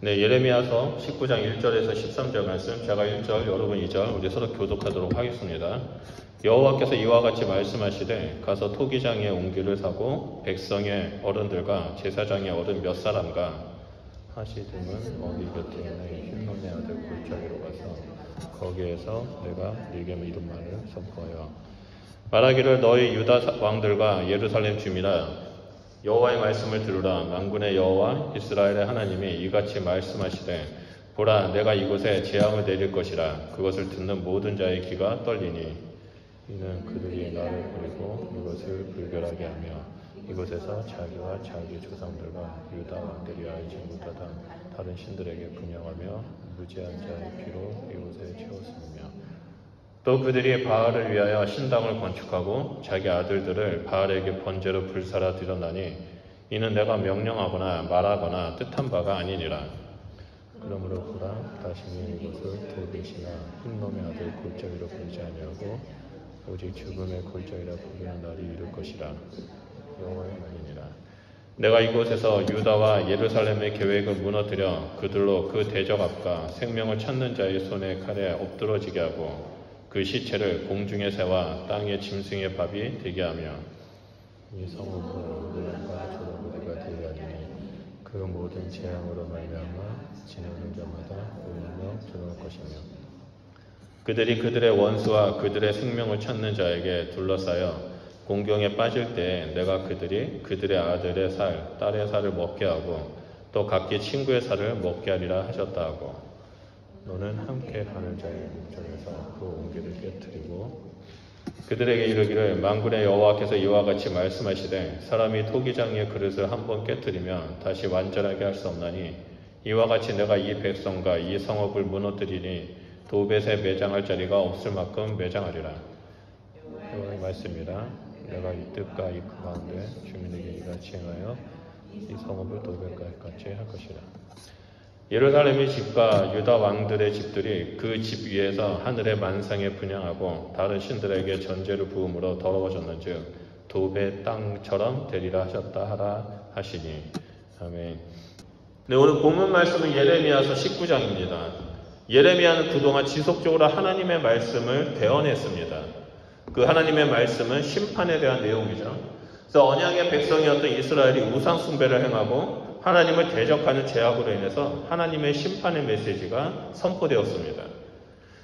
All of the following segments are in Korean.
네, 예레미야서 19장 1절에서 13절 말씀, 제가 1절, 여러분 2절, 우리 서로 교독하도록 하겠습니다. 여호와께서 이와 같이 말씀하시되 가서 토기장의 옹기를 사고 백성의 어른들과 제사장의 어른 몇 사람과 하시듬은 어기 곁에 있는 흰놈의 아들 골짜기로 가서 거기에서 내가 네게 이런 말을 선포하여 말하기를 너희 유다 왕들과 예루살렘 주민아 여호와의 말씀을 들으라. 만군의 여호와 이스라엘의 하나님이 이같이 말씀하시되 보라 내가 이곳에 재앙을 내릴 것이라. 그것을 듣는 모든 자의 귀가 떨리니 이는 그들이 나를 버리고 이것을 불결하게 하며 이곳에서 자기와 자기 조상들과 유다 왕들이 알지 못하던 다른 신들에게 분양하며 무지한 자의 피로 이곳에 채웠으며 또 그들이 바알을 위하여 신당을 건축하고 자기 아들들을 바알에게 번제로 불사라 드렸나니 이는 내가 명령하거나 말하거나 뜻한 바가 아니니라. 그러므로 보라 다시는 이곳을 도벳이나 흰놈의 아들 골짜기로 부르지 아니하고 오직 죽음의 골짜기라 부르는 날이 이를 것이라. 여호와의 말이니라. 내가 이곳에서 유다와 예루살렘의 계획을 무너뜨려 그들로 그 대적 앞과 생명을 찾는 자의 손에 칼에 엎드러지게 하고 그 시체를 공중의 새와 땅의 짐승의 밥이 되게 하며 이 성읍으로 노랑과 조롱부대가 되게 하리니 그 모든 재앙으로 말미암아 지나는 자마다 울며 조롱할 것이며 그들이 그들의 원수와 그들의 생명을 찾는 자에게 둘러싸여 공경에 빠질 때 내가 그들의 아들의 살, 딸의 살을 먹게 하고 또 각기 친구의 살을 먹게 하리라 하셨다 하고 너는 함께 가는 자의 목전에서 그 옹기를 깨뜨리고 그들에게 이르기를 만군의 여호와께서 이와 같이 말씀하시되 사람이 토기장의 그릇을 한번 깨뜨리면 다시 완전하게 할 수 없나니 이와 같이 내가 이 백성과 이 성읍을 무너뜨리니 도벳에 매장할 자리가 없을 만큼 매장하리라. 여호와의 말씀이라. 내가 이 뜻과 이 가운데 주민에게 이같이 행하여 이 성읍을 도벳과 같이 할 것이라. 예루살렘의 집과 유다 왕들의 집들이 그 집 위에서 하늘의 만상에 분향하고 다른 신들에게 전제를 부음으로 더러워졌는즉 도벳 땅처럼 되리라 하셨다 하라 하시니. 아멘. 네, 오늘 본문 말씀은 예레미야서 19장입니다. 예레미야는 그동안 지속적으로 하나님의 말씀을 대언했습니다. 그 하나님의 말씀은 심판에 대한 내용이죠. 그래서 언약의 백성이었던 이스라엘이 우상 숭배를 행하고 하나님을 대적하는 죄악으로 인해서 하나님의 심판의 메시지가 선포되었습니다.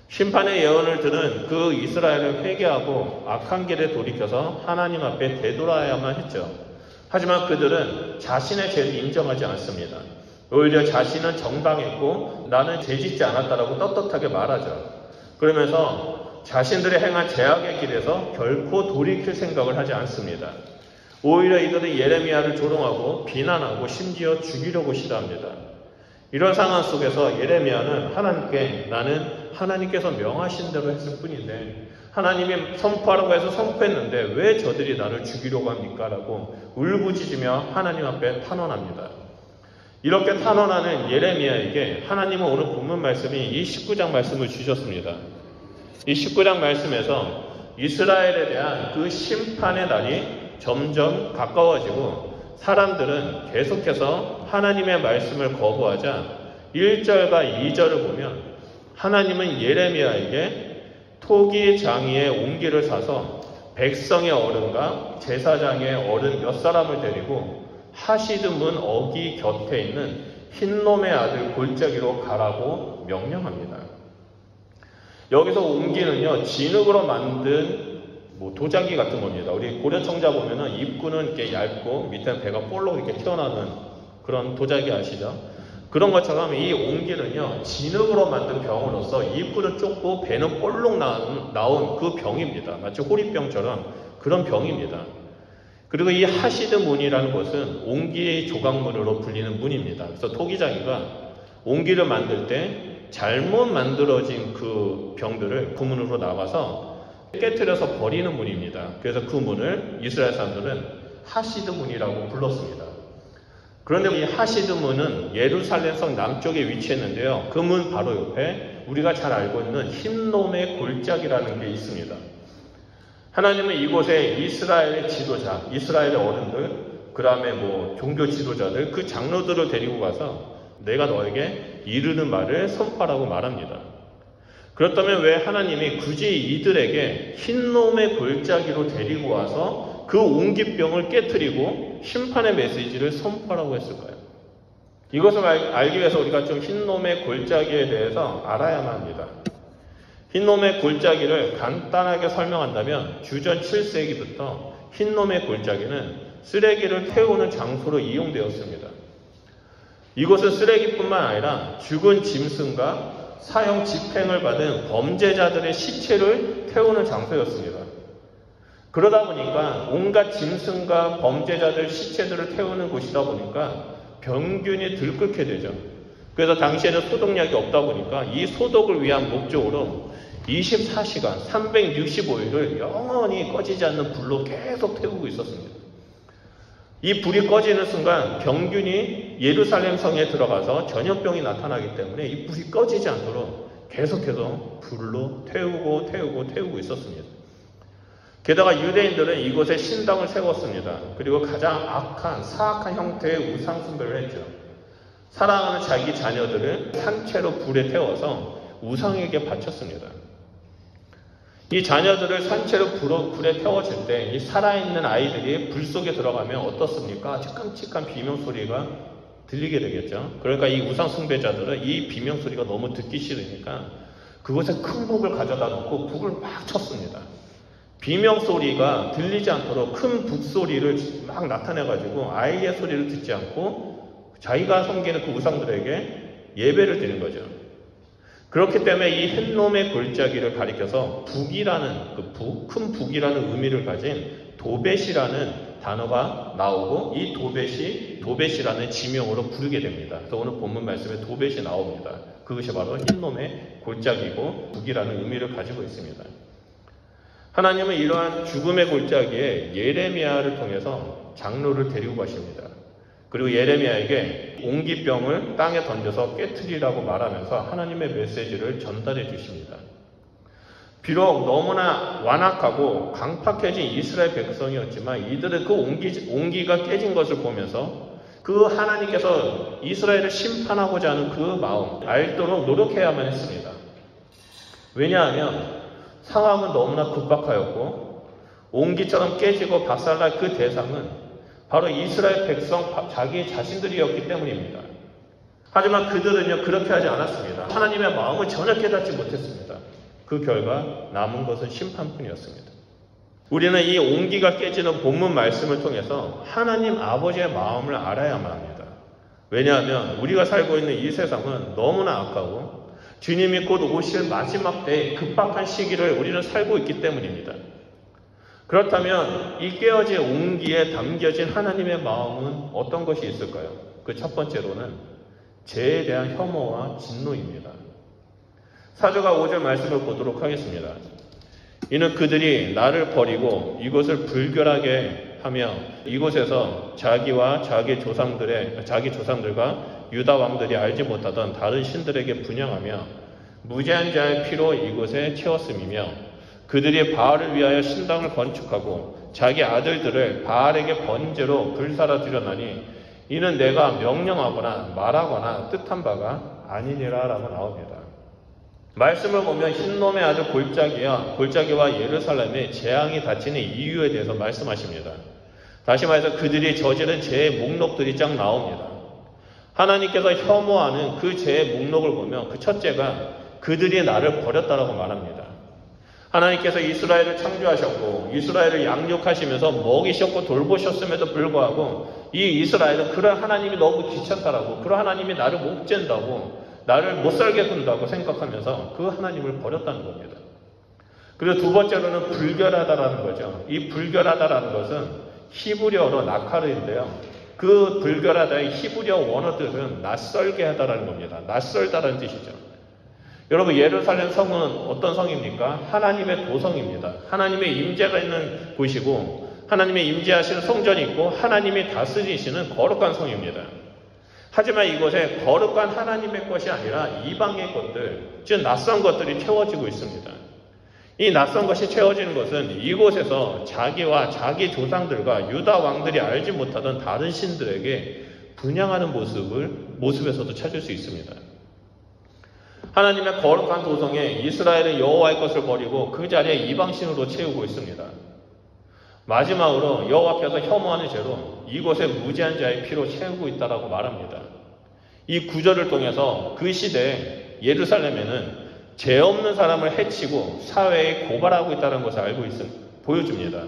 심판의 예언을 들은 그 이스라엘을 회개하고 악한 길에 돌이켜서 하나님 앞에 되돌아야만 했죠. 하지만 그들은 자신의 죄를 인정하지 않습니다. 오히려 자신은 정당했고 나는 죄짓지 않았다라고 떳떳하게 말하죠. 그러면서 자신들이 행한 죄악의 길에서 결코 돌이킬 생각을 하지 않습니다. 오히려 이들은 예레미야를 조롱하고 비난하고 심지어 죽이려고 시도합니다. 이런 상황 속에서 예레미야는 하나님께 나는 하나님께서 명하신 대로 했을 뿐인데 하나님이 선포하라고 해서 선포했는데 왜 저들이 나를 죽이려고 합니까? 라고 울부짖으며 하나님 앞에 탄원합니다. 이렇게 탄원하는 예레미야에게 하나님은 오늘 본문 말씀이 이 19장 말씀을 주셨습니다. 이 19장 말씀에서 이스라엘에 대한 그 심판의 날이 점점 가까워지고 사람들은 계속해서 하나님의 말씀을 거부하자 1절과 2절을 보면 하나님은 예레미야에게 토기장이의 옹기를 사서 백성의 어른과 제사장의 어른 몇 사람을 데리고 하시드문 어기 곁에 있는 흰놈의 아들 골짜기로 가라고 명령합니다. 여기서 옹기는요 진흙으로 만든 도자기 같은 겁니다. 우리 고려청자 보면은 입구는 이렇게 얇고 밑에 배가 볼록 이렇게 튀어나오는 그런 도자기 아시죠? 그런 것처럼 이 옹기는요 진흙으로 만든 병으로서 입구는 좁고 배는 볼록 나온 그 병입니다. 마치 호리병처럼 그런 병입니다. 그리고 이 하시드 문이라는 것은 옹기의 조각문으로 불리는 문입니다. 그래서 토기장이가 옹기를 만들 때 잘못 만들어진 그 병들을 그 문으로 나가서 깨트려서 버리는 문입니다. 그래서 그 문을 이스라엘 사람들은 하시드 문이라고 불렀습니다. 그런데 이 하시드 문은 예루살렘 성 남쪽에 위치했는데요. 그 문 바로 옆에 우리가 잘 알고 있는 흰놈의 골짜기라는 게 있습니다. 하나님은 이곳에 이스라엘의 지도자, 이스라엘의 어른들, 그 다음에 종교 지도자들, 그 장로들을 데리고 가서 내가 너에게 이르는 말을 선포하라고 말합니다. 그렇다면 왜 하나님이 굳이 이들에게 흰놈의 골짜기로 데리고 와서 그 옹기병을 깨트리고 심판의 메시지를 선포하라고 했을까요? 이것을 알기 위해서 우리가 좀 흰놈의 골짜기에 대해서 알아야만 합니다. 흰놈의 골짜기를 간단하게 설명한다면 주전 7세기부터 흰놈의 골짜기는 쓰레기를 태우는 장소로 이용되었습니다. 이곳은 쓰레기뿐만 아니라 죽은 짐승과 사형 집행을 받은 범죄자들의 시체를 태우는 장소였습니다. 그러다 보니까 온갖 짐승과 범죄자들 시체들을 태우는 곳이다 보니까 병균이 들끓게 되죠. 그래서 당시에는 소독약이 없다 보니까 이 소독을 위한 목적으로 24시간 365일을 영원히 꺼지지 않는 불로 계속 태우고 있었습니다. 이 불이 꺼지는 순간 병균이 예루살렘 성에 들어가서 전염병이 나타나기 때문에 이 불이 꺼지지 않도록 계속해서 불로 태우고 있었습니다. 게다가 유대인들은 이곳에 신당을 세웠습니다. 그리고 가장 사악한 형태의 우상 숭배를 했죠. 사랑하는 자기 자녀들을 산채로 불에 태워서 우상에게 바쳤습니다. 이 자녀들을 산채로 불에 태워질 때 이 살아있는 아이들이 불 속에 들어가면 어떻습니까? 아주 끔찍한 비명소리가 들리게 되겠죠. 그러니까 이 우상 숭배자들은 이 비명소리가 너무 듣기 싫으니까 그곳에 큰 북을 가져다 놓고 북을 막 쳤습니다. 비명소리가 들리지 않도록 큰 북소리를 막 나타내가지고 아이의 소리를 듣지 않고 자기가 섬기는 그 우상들에게 예배를 드리는 거죠. 그렇기 때문에 이 흰놈의 골짜기를 가리켜서 북이라는 큰 북이라는 의미를 가진 도벳이라는 단어가 나오고 이 도벳이라는 지명으로 부르게 됩니다. 그래서 오늘 본문 말씀에 도벳이 나옵니다. 그것이 바로 흰놈의 골짜기고 북이라는 의미를 가지고 있습니다. 하나님은 이러한 죽음의 골짜기에 예레미야를 통해서 장로를 데리고 가십니다. 그리고 예레미야에게 옹기병을 땅에 던져서 깨트리라고 말하면서 하나님의 메시지를 전달해 주십니다. 비록 너무나 완악하고 강팍해진 이스라엘 백성이었지만 이들은 그 옹기가 깨진 것을 보면서 그 하나님께서 이스라엘을 심판하고자 하는 그 마음 알도록 노력해야만 했습니다. 왜냐하면 상황은 너무나 급박하였고 옹기처럼 깨지고 박살날 그 대상은 바로 이스라엘 백성 자기 자신들이었기 때문입니다. 하지만 그들은요 그렇게 하지 않았습니다. 하나님의 마음을 전혀 깨닫지 못했습니다. 그 결과 남은 것은 심판뿐이었습니다. 우리는 이 옹기가 깨지는 본문 말씀을 통해서 하나님 아버지의 마음을 알아야만 합니다. 왜냐하면 우리가 살고 있는 이 세상은 너무나 악하고 주님이 곧 오실 마지막 때의 급박한 시기를 우리는 살고 있기 때문입니다. 그렇다면 이 깨어진 옹기에 담겨진 하나님의 마음은 어떤 것이 있을까요? 그 첫 번째로는 죄에 대한 혐오와 진노입니다. 사도가 5절 말씀을 보도록 하겠습니다. 이는 그들이 나를 버리고 이곳을 불결하게 하며 이곳에서 자기와 자기 조상들과 유다 왕들이 알지 못하던 다른 신들에게 분향하며 무죄한 자의 피로 이곳에 채웠음이며 그들이 바알을 위하여 신당을 건축하고 자기 아들들을 바알에게 번제로 불사라 드렸나니 이는 내가 명령하거나 말하거나 뜻한 바가 아니니라 라고 나옵니다. 말씀을 보면 흰놈의 아들 골짜기와 예루살렘의 재앙이 닥치는 이유에 대해서 말씀하십니다. 다시 말해서 그들이 저지른 죄의 목록들이 쫙 나옵니다. 하나님께서 혐오하는 그 죄의 목록을 보면 그 첫째가 그들이 나를 버렸다라고 말합니다. 하나님께서 이스라엘을 창조하셨고 이스라엘을 양육하시면서 먹이셨고 돌보셨음에도 불구하고 이 이스라엘은 그런 하나님이 너무 귀찮다라고 그런 하나님이 나를 못 잰다고 나를 못 살게 둔다고 생각하면서 그 하나님을 버렸다는 겁니다. 그리고 두 번째로는 불결하다라는 거죠. 이 불결하다라는 것은 히브리어로 나카르인데요. 그 불결하다의 히브리어 원어들은 낯설게 하다라는 겁니다. 낯설다라는 뜻이죠. 여러분 예루살렘 성은 어떤 성입니까? 하나님의 도성입니다. 하나님의 임재가 있는 곳이고 하나님의 임재하시는 성전이 있고 하나님이 다스리시는 거룩한 성입니다. 하지만 이곳에 거룩한 하나님의 것이 아니라 이방의 것들, 즉 낯선 것들이 채워지고 있습니다. 이 낯선 것이 채워지는 것은 이곳에서 자기와 자기 조상들과 유다 왕들이 알지 못하던 다른 신들에게 분향하는 모습을 모습에서도 찾을 수 있습니다. 하나님의 거룩한 도성에 이스라엘은 여호와의 것을 버리고 그 자리에 이방신으로 채우고 있습니다. 마지막으로 여호와께서 혐오하는 죄로 이곳에 무지한 자의 피로 채우고 있다라고 말합니다. 이 구절을 통해서 그 시대에 예루살렘에는 죄 없는 사람을 해치고 사회에 고발하고 있다는 것을 보여줍니다.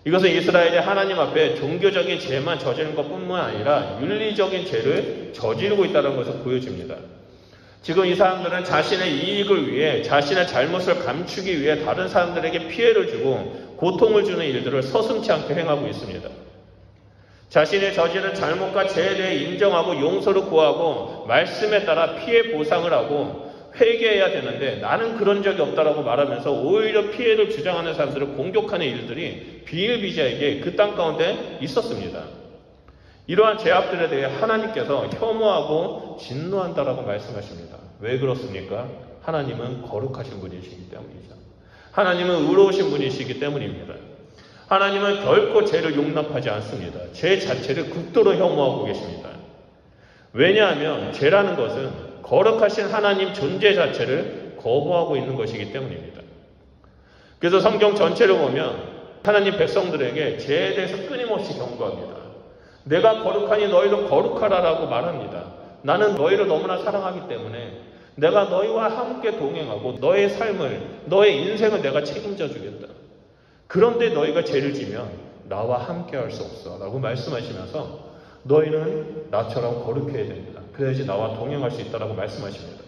이것은 이스라엘이 하나님 앞에 종교적인 죄만 저지른 것뿐만 아니라 윤리적인 죄를 저지르고 있다는 것을 보여줍니다. 지금 이 사람들은 자신의 이익을 위해 자신의 잘못을 감추기 위해 다른 사람들에게 피해를 주고 고통을 주는 일들을 서슴지 않게 행하고 있습니다. 자신의 저지른 잘못과 죄에 대해 인정하고 용서를 구하고 말씀에 따라 피해 보상을 하고 회개해야 되는데 나는 그런 적이 없다라고 말하면서 오히려 피해를 주장하는 사람들을 공격하는 일들이 비일비재하게 그 땅 가운데 있었습니다. 이러한 죄악들에 대해 하나님께서 혐오하고 진노한다라고 말씀하십니다. 왜 그렇습니까? 하나님은 거룩하신 분이시기 때문이죠. 하나님은 의로우신 분이시기 때문입니다. 하나님은 결코 죄를 용납하지 않습니다. 죄 자체를 극도로 혐오하고 계십니다. 왜냐하면 죄라는 것은 거룩하신 하나님 존재 자체를 거부하고 있는 것이기 때문입니다. 그래서 성경 전체를 보면 하나님 백성들에게 죄에 대해서 끊임없이 경고합니다. 내가 거룩하니 너희도 거룩하라라고 말합니다. 나는 너희를 너무나 사랑하기 때문에 내가 너희와 함께 동행하고 너의 삶을, 너의 인생을 내가 책임져 주겠다. 그런데 너희가 죄를 지면 나와 함께 할 수 없어 라고 말씀하시면서 너희는 나처럼 거룩해야 됩니다. 그래야지 나와 동행할 수 있다라고 말씀하십니다.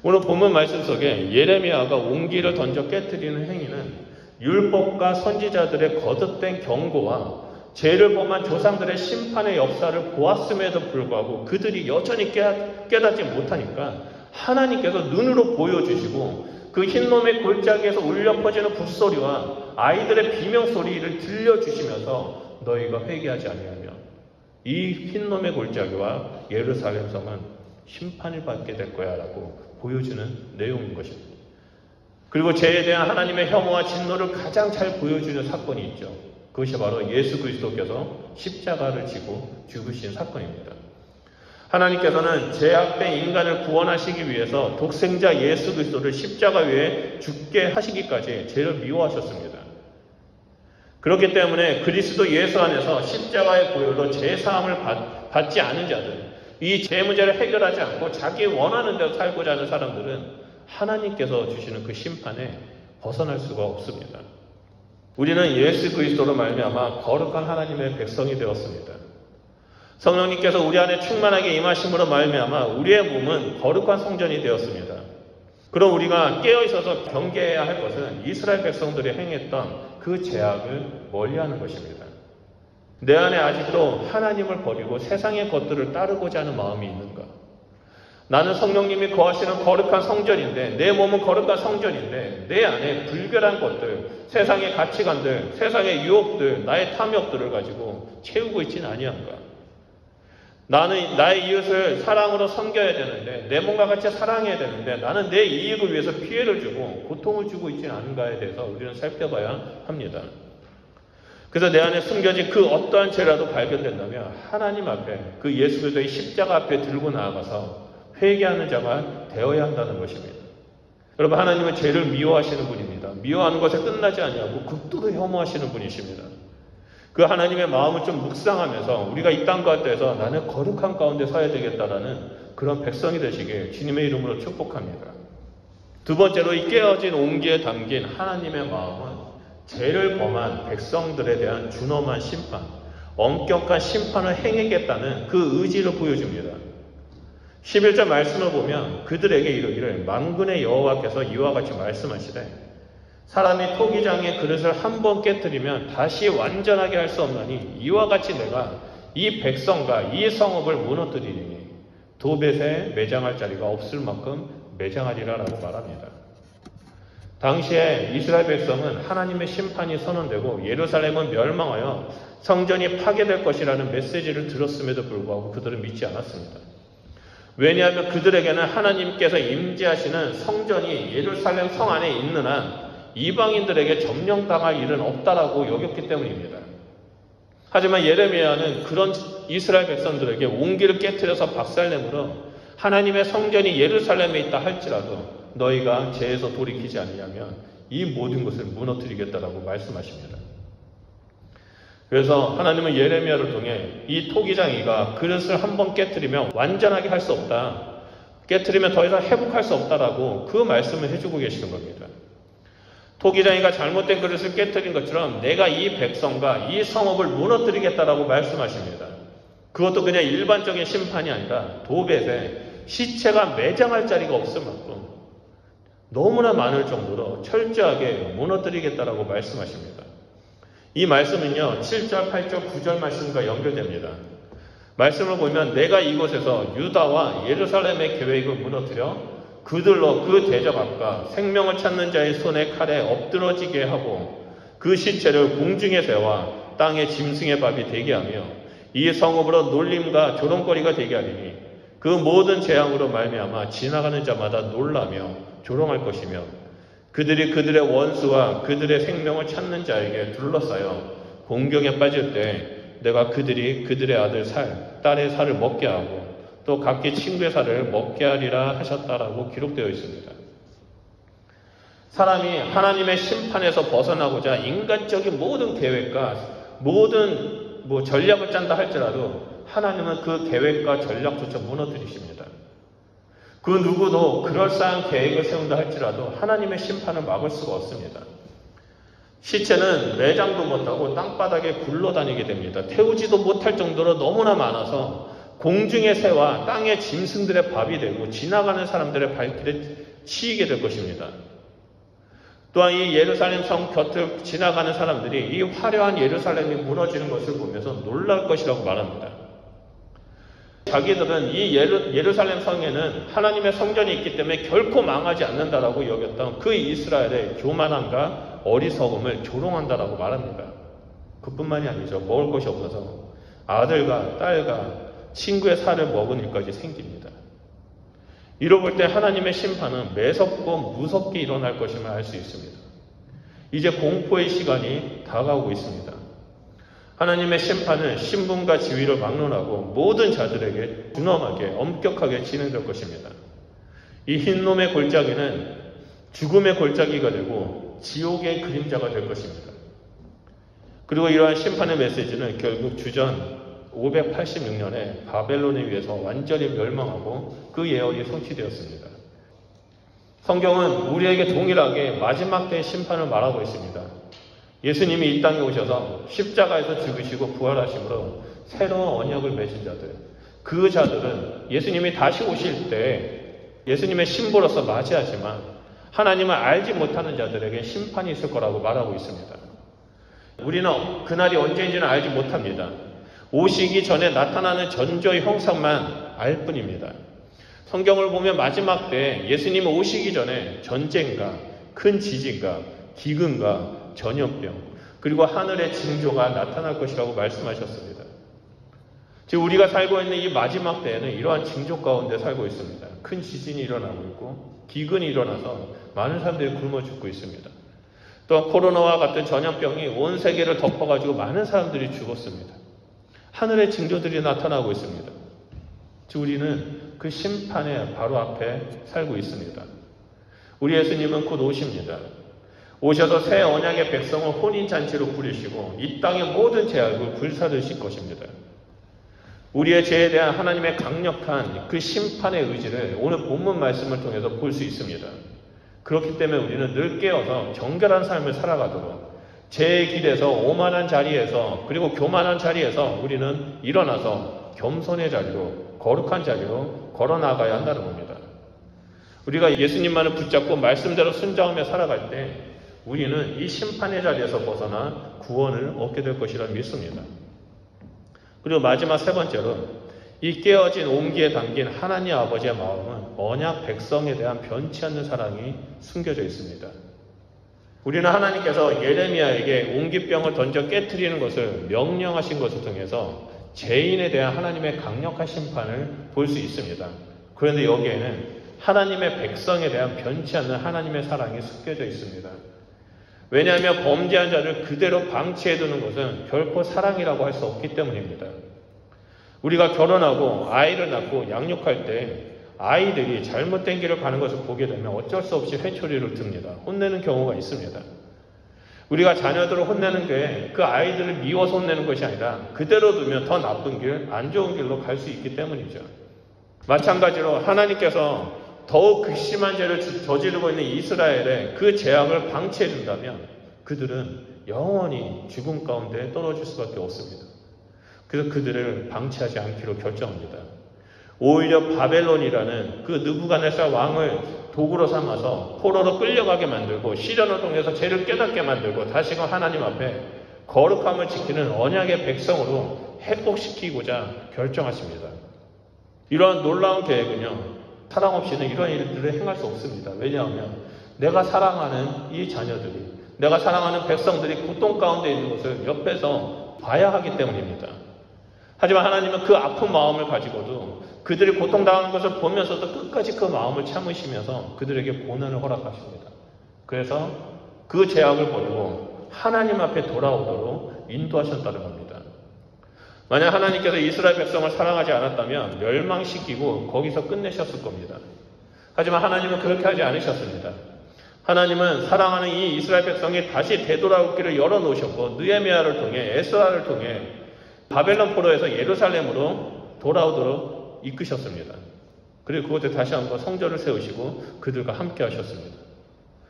오늘 본문 말씀 속에 예레미야가 옹기를 던져 깨뜨리는 행위는 율법과 선지자들의 거듭된 경고와 죄를 범한 조상들의 심판의 역사를 보았음에도 불구하고 그들이 여전히 깨닫지 못하니까 하나님께서 눈으로 보여주시고 그 흰놈의 골짜기에서 울려 퍼지는 붓소리와 아이들의 비명소리를 들려주시면서 너희가 회개하지 아니하며 이 흰놈의 골짜기와 예루살렘 성은 심판을 받게 될 거야 라고 보여주는 내용인 것입니다. 그리고 죄에 대한 하나님의 혐오와 진노를 가장 잘 보여주는 사건이 있죠. 그것이 바로 예수 그리스도께서 십자가를 지고 죽으신 사건입니다. 하나님께서는 죄악된 인간을 구원하시기 위해서 독생자 예수 그리스도를 십자가 위에 죽게 하시기까지 죄를 미워하셨습니다. 그렇기 때문에 그리스도 예수 안에서 십자가의 보혈로 죄사함을 받지 않은 자들, 이 죄 문제를 해결하지 않고 자기 원하는 대로 살고자 하는 사람들은 하나님께서 주시는 그 심판에 벗어날 수가 없습니다. 우리는 예수 그리스도로 말미암아 거룩한 하나님의 백성이 되었습니다. 성령님께서 우리 안에 충만하게 임하심으로 말미암아 우리의 몸은 거룩한 성전이 되었습니다. 그럼 우리가 깨어있어서 경계해야 할 것은 이스라엘 백성들이 행했던 그 죄악을 멀리하는 것입니다. 내 안에 아직도 하나님을 버리고 세상의 것들을 따르고자 하는 마음이 있는가? 나는 성령님이 거하시는 거룩한 성전인데, 내 몸은 거룩한 성전인데 내 안에 불결한 것들, 세상의 가치관들, 세상의 유혹들, 나의 탐욕들을 가지고 채우고 있지는 아니한가? 나는 나의 이웃을 사랑으로 섬겨야 되는데, 내 몸과 같이 사랑해야 되는데 나는 내 이익을 위해서 피해를 주고 고통을 주고 있지는 않은가에 대해서 우리는 살펴봐야 합니다. 그래서 내 안에 숨겨진 그 어떠한 죄라도 발견된다면 하나님 앞에, 그 예수 그리스도의 십자가 앞에 들고 나아가서 회개하는 자가 되어야 한다는 것입니다. 여러분, 하나님은 죄를 미워하시는 분입니다. 미워하는 것에 끝나지 아니하고 극도로 혐오하시는 분이십니다. 그 하나님의 마음을 좀 묵상하면서 우리가 이 땅 가운데서 나는 거룩한 가운데 서야 되겠다라는 그런 백성이 되시길 주님의 이름으로 축복합니다. 두 번째로, 이 깨어진 옹기에 담긴 하나님의 마음은 죄를 범한 백성들에 대한 준엄한 심판, 엄격한 심판을 행하겠다는 그 의지를 보여줍니다. 11절 말씀을 보면 그들에게 이르기를 만군의 여호와께서 이와 같이 말씀하시되 사람이 토기장의 그릇을 한 번 깨뜨리면 다시 완전하게 할 수 없나니 이와 같이 내가 이 백성과 이 성읍을 무너뜨리니 도벳에 매장할 자리가 없을 만큼 매장하리라 라고 말합니다. 당시에 이스라엘 백성은 하나님의 심판이 선언되고 예루살렘은 멸망하여 성전이 파괴될 것이라는 메시지를 들었음에도 불구하고 그들은 믿지 않았습니다. 왜냐하면 그들에게는 하나님께서 임재하시는 성전이 예루살렘 성 안에 있는 한 이방인들에게 점령당할 일은 없다라고 여겼기 때문입니다. 하지만 예레미야는 그런 이스라엘 백성들에게 온기를 깨트려서 박살내므로 하나님의 성전이 예루살렘에 있다 할지라도 너희가 죄에서 돌이키지 않으면 이 모든 것을 무너뜨리겠다라고 말씀하십니다. 그래서 하나님은 예레미야를 통해 이 토기장이가 그릇을 한번 깨트리면 완전하게 할 수 없다. 깨트리면 더 이상 회복할 수 없다라고 그 말씀을 해주고 계시는 겁니다. 토기장이가 잘못된 그릇을 깨트린 것처럼 내가 이 백성과 이 성읍을 무너뜨리겠다라고 말씀하십니다. 그것도 그냥 일반적인 심판이 아니라 도벳에 시체가 매장할 자리가 없을 만큼 너무나 많을 정도로 철저하게 무너뜨리겠다라고 말씀하십니다. 이 말씀은요 7절, 8절, 9절 말씀과 연결됩니다. 말씀을 보면 내가 이곳에서 유다와 예루살렘의 계획을 무너뜨려 그들로 그 대적 앞과 생명을 찾는 자의 손에 칼에 엎드러지게 하고 그 시체를 공중의 새와 땅의 짐승의 밥이 되게 하며 이 성읍으로 놀림과 조롱거리가 되게 하리니 그 모든 재앙으로 말미암아 지나가는 자마다 놀라며 조롱할 것이며 그들이 그들의 원수와 그들의 생명을 찾는 자에게 둘러싸여 공경에 빠질 때 내가 그들이 그들의 아들 살, 딸의 살을 먹게 하고 또 각기 친구의 살을 먹게 하리라 하셨다라고 기록되어 있습니다. 사람이 하나님의 심판에서 벗어나고자 인간적인 모든 계획과 모든 전략을 짠다 할지라도 하나님은 그 계획과 전략조차 무너뜨리십니다. 그 누구도 그럴싸한 계획을 세운다 할지라도 하나님의 심판을 막을 수가 없습니다. 시체는 매장도 못하고 땅바닥에 굴러다니게 됩니다. 태우지도 못할 정도로 너무나 많아서 공중의 새와 땅의 짐승들의 밥이 되고 지나가는 사람들의 발길에 치이게 될 것입니다. 또한 이 예루살렘 성 곁을 지나가는 사람들이 이 화려한 예루살렘이 무너지는 것을 보면서 놀랄 것이라고 말합니다. 자기들은 이 예루살렘 성에는 하나님의 성전이 있기 때문에 결코 망하지 않는다라고 여겼던 그 이스라엘의 교만함과 어리석음을 조롱한다라고 말합니다. 그뿐만이 아니죠. 먹을 것이 없어서 아들과 딸과 친구의 살을 먹은 일까지 생깁니다. 이러볼 때 하나님의 심판은 매섭고 무섭게 일어날 것임을 알 수 있습니다. 이제 공포의 시간이 다가오고 있습니다. 하나님의 심판은 신분과 지위를 막론하고 모든 자들에게 준엄하게 엄격하게 진행될 것입니다. 이 흰놈의 골짜기는 죽음의 골짜기가 되고 지옥의 그림자가 될 것입니다. 그리고 이러한 심판의 메시지는 결국 주전 586년에 바벨론에 의해서 완전히 멸망하고 그 예언이 성취되었습니다. 성경은 우리에게 동일하게 마지막 때의 심판을 말하고 있습니다. 예수님이 이 땅에 오셔서 십자가에서 죽으시고 부활하심으로 새로운 언약을 맺은 자들, 그 자들은 예수님이 다시 오실 때 예수님의 신부로서 맞이하지만 하나님을 알지 못하는 자들에게 심판이 있을 거라고 말하고 있습니다. 우리는 그날이 언제인지는 알지 못합니다. 오시기 전에 나타나는 전조의 형상만 알 뿐입니다. 성경을 보면 마지막 때 예수님이 오시기 전에 전쟁과 큰 지진과 기근과 전염병 그리고 하늘의 징조가 나타날 것이라고 말씀하셨습니다. 즉 우리가 살고 있는 이 마지막 때에는 이러한 징조 가운데 살고 있습니다. 큰 지진이 일어나고 있고 기근이 일어나서 많은 사람들이 굶어 죽고 있습니다. 또한 코로나와 같은 전염병이 온 세계를 덮어가지고 많은 사람들이 죽었습니다. 하늘의 징조들이 나타나고 있습니다. 즉 우리는 그 심판의 바로 앞에 살고 있습니다. 우리 예수님은 곧 오십니다. 오셔서 새 언약의 백성을 혼인잔치로 부르시고 이 땅의 모든 죄악을 불사르실 것입니다. 우리의 죄에 대한 하나님의 강력한 그 심판의 의지를 오늘 본문 말씀을 통해서 볼 수 있습니다. 그렇기 때문에 우리는 늘 깨어서 정결한 삶을 살아가도록 죄의 길에서 오만한 자리에서 그리고 교만한 자리에서 우리는 일어나서 겸손의 자리로 거룩한 자리로 걸어나가야 한다는 겁니다. 우리가 예수님만을 붙잡고 말씀대로 순종하며 살아갈 때 우리는 이 심판의 자리에서 벗어나 구원을 얻게 될 것이라 믿습니다. 그리고 마지막 세 번째로 이 깨어진 온기에 담긴 하나님 아버지의 마음은 언약 백성에 대한 변치 않는 사랑이 숨겨져 있습니다. 우리는 하나님께서 예레미야에게 옹기병을 던져 깨트리는 것을 명령하신 것을 통해서 죄인에 대한 하나님의 강력한 심판을 볼 수 있습니다. 그런데 여기에는 하나님의 백성에 대한 변치 않는 하나님의 사랑이 숨겨져 있습니다. 왜냐하면 범죄한 자를 그대로 방치해두는 것은 결코 사랑이라고 할 수 없기 때문입니다. 우리가 결혼하고 아이를 낳고 양육할 때 아이들이 잘못된 길을 가는 것을 보게 되면 어쩔 수 없이 회초리를 듭니다. 혼내는 경우가 있습니다. 우리가 자녀들을 혼내는 게 그 아이들을 미워서 혼내는 것이 아니라 그대로 두면 더 나쁜 길, 안 좋은 길로 갈 수 있기 때문이죠. 마찬가지로 하나님께서 더욱 극심한 죄를 저지르고 있는 이스라엘의 그 죄악을 방치해 준다면 그들은 영원히 죽음 가운데 떨어질 수밖에 없습니다. 그래서 그들을 방치하지 않기로 결정합니다. 오히려 바벨론이라는 그 느부갓네살 왕을 도구로 삼아서 포로로 끌려가게 만들고 시련을 통해서 죄를 깨닫게 만들고 다시금 하나님 앞에 거룩함을 지키는 언약의 백성으로 회복시키고자 결정하십니다. 이러한 놀라운 계획은요, 사랑 없이는 이런 일들을 행할 수 없습니다. 왜냐하면 내가 사랑하는 이 자녀들이, 내가 사랑하는 백성들이 고통 가운데 있는 것을 옆에서 봐야 하기 때문입니다. 하지만 하나님은 그 아픈 마음을 가지고도 그들이 고통당하는 것을 보면서도 끝까지 그 마음을 참으시면서 그들에게 고난을 허락하십니다. 그래서 그 죄악을 버리고 하나님 앞에 돌아오도록 인도하셨다는 겁니다. 만약 하나님께서 이스라엘 백성을 사랑하지 않았다면 멸망시키고 거기서 끝내셨을 겁니다. 하지만 하나님은 그렇게 하지 않으셨습니다. 하나님은 사랑하는 이 이스라엘 백성이 다시 되돌아올 길을 열어놓으셨고 느헤미야를 통해 에스라를 통해 바벨론 포로에서 예루살렘으로 돌아오도록 이끄셨습니다. 그리고 그곳에 다시 한번 성전을 세우시고 그들과 함께 하셨습니다.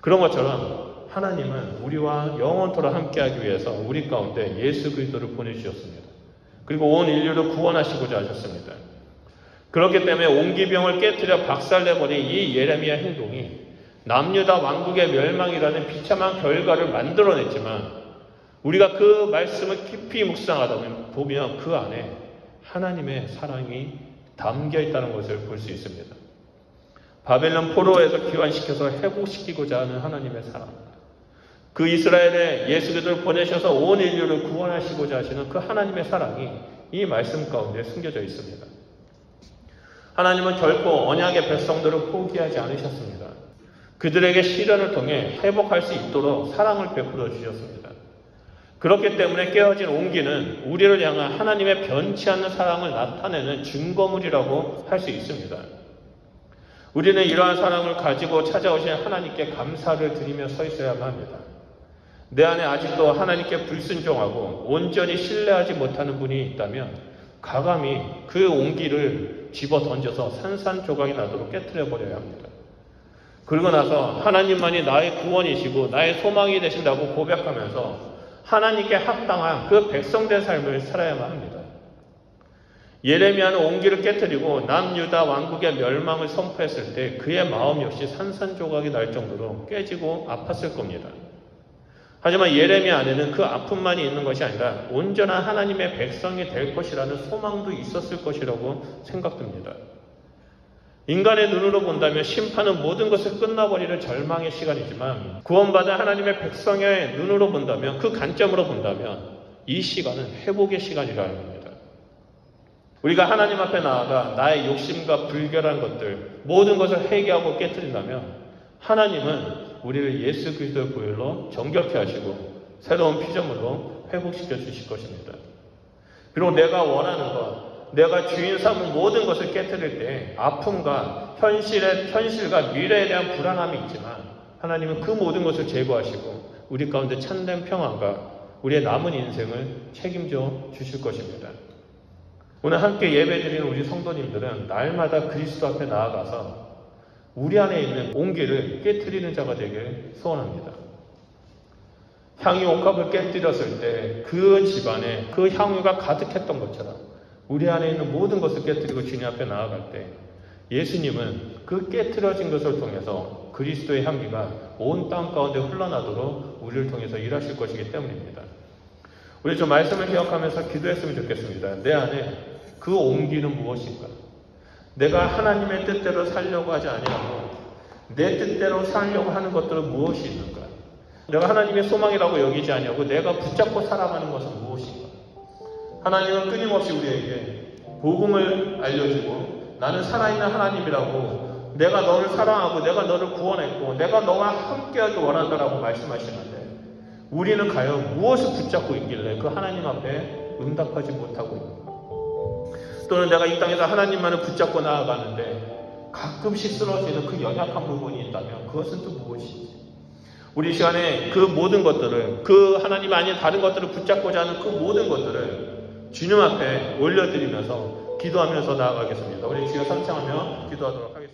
그런 것처럼 하나님은 우리와 영원토록 함께하기 위해서 우리 가운데 예수 그리스도를 보내주셨습니다. 그리고 온 인류를 구원하시고자 하셨습니다. 그렇기 때문에 옹기병을 깨뜨려 박살내버린 이 예레미야 행동이 남유다 왕국의 멸망이라는 비참한 결과를 만들어냈지만 우리가 그 말씀을 깊이 묵상하다 보면 그 안에 하나님의 사랑이 담겨 있다는 것을 볼 수 있습니다. 바벨론 포로에서 귀환시켜서 회복시키고자 하는 하나님의 사랑, 그 이스라엘에 예수 그리스도를 보내셔서 온 인류를 구원하시고자 하시는 그 하나님의 사랑이 이 말씀 가운데 숨겨져 있습니다. 하나님은 결코 언약의 백성들을 포기하지 않으셨습니다. 그들에게 시련을 통해 회복할 수 있도록 사랑을 베풀어 주셨습니다. 그렇기 때문에 깨어진 옹기는 우리를 향한 하나님의 변치 않는 사랑을 나타내는 증거물이라고 할 수 있습니다. 우리는 이러한 사랑을 가지고 찾아오신 하나님께 감사를 드리며 서 있어야만 합니다. 내 안에 아직도 하나님께 불순종하고 온전히 신뢰하지 못하는 분이 있다면 과감히 그 옹기를 집어 던져서 산산조각이 나도록 깨트려 버려야 합니다. 그러고 나서 하나님만이 나의 구원이시고 나의 소망이 되신다고 고백하면서 하나님께 합당한 그 백성된 삶을 살아야만 합니다. 예레미야는 옹기를 깨뜨리고 남유다 왕국의 멸망을 선포했을 때 그의 마음 역시 산산조각이 날 정도로 깨지고 아팠을 겁니다. 하지만 예레미야 안에는 그 아픔만이 있는 것이 아니라 온전한 하나님의 백성이 될 것이라는 소망도 있었을 것이라고 생각됩니다. 인간의 눈으로 본다면 심판은 모든 것을 끝나버리는 절망의 시간이지만 구원받은 하나님의 백성의 눈으로 본다면, 그 관점으로 본다면 이 시간은 회복의 시간이라는 겁니다. 우리가 하나님 앞에 나아가 나의 욕심과 불결한 것들 모든 것을 회개하고 깨뜨린다면 하나님은 우리를 예수 그리스도의 보혈로 정결케 하시고 새로운 피조물로 회복시켜 주실 것입니다. 그리고 내가 원하는 것, 내가 주인 삼은 모든 것을 깨뜨릴 때 아픔과 현실과 미래에 대한 불안함이 있지만 하나님은 그 모든 것을 제거하시고 우리 가운데 참된 평안과 우리의 남은 인생을 책임져 주실 것입니다. 오늘 함께 예배드리는 우리 성도님들은 날마다 그리스도 앞에 나아가서 우리 안에 있는 옹기를 깨뜨리는 자가 되길 소원합니다. 향유 옥합을 깨뜨렸을 때 그 집안에 그 향유가 가득했던 것처럼 우리 안에 있는 모든 것을 깨뜨리고 주님 앞에 나아갈 때 예수님은 그 깨뜨려진 것을 통해서 그리스도의 향기가 온 땅 가운데 흘러나도록 우리를 통해서 일하실 것이기 때문입니다. 우리 좀 말씀을 기억하면서 기도했으면 좋겠습니다. 내 안에 그 옹기는 무엇인가? 내가 하나님의 뜻대로 살려고 하지 아니하고 내 뜻대로 살려고 하는 것들은 무엇이 있는가? 내가 하나님의 소망이라고 여기지 아니하고 내가 붙잡고 살아가는 것은 무엇인가? 하나님은 끊임없이 우리에게 복음을 알려주고 나는 살아있는 하나님이라고, 내가 너를 사랑하고 내가 너를 구원했고 내가 너와 함께하기 원한다라고 말씀하시는데 우리는 과연 무엇을 붙잡고 있길래 그 하나님 앞에 응답하지 못하고 있는가? 또는 내가 이 땅에서 하나님만을 붙잡고 나아가는데 가끔씩 쓰러지는 그 연약한 부분이 있다면 그것은 또 무엇이지? 우리 시간에 그 모든 것들을, 그 하나님 아닌 다른 것들을 붙잡고자 하는 그 모든 것들을 주님 앞에 올려드리면서 기도하면서 나아가겠습니다. 우리 주여 삼창하며 기도하도록 하겠습니다.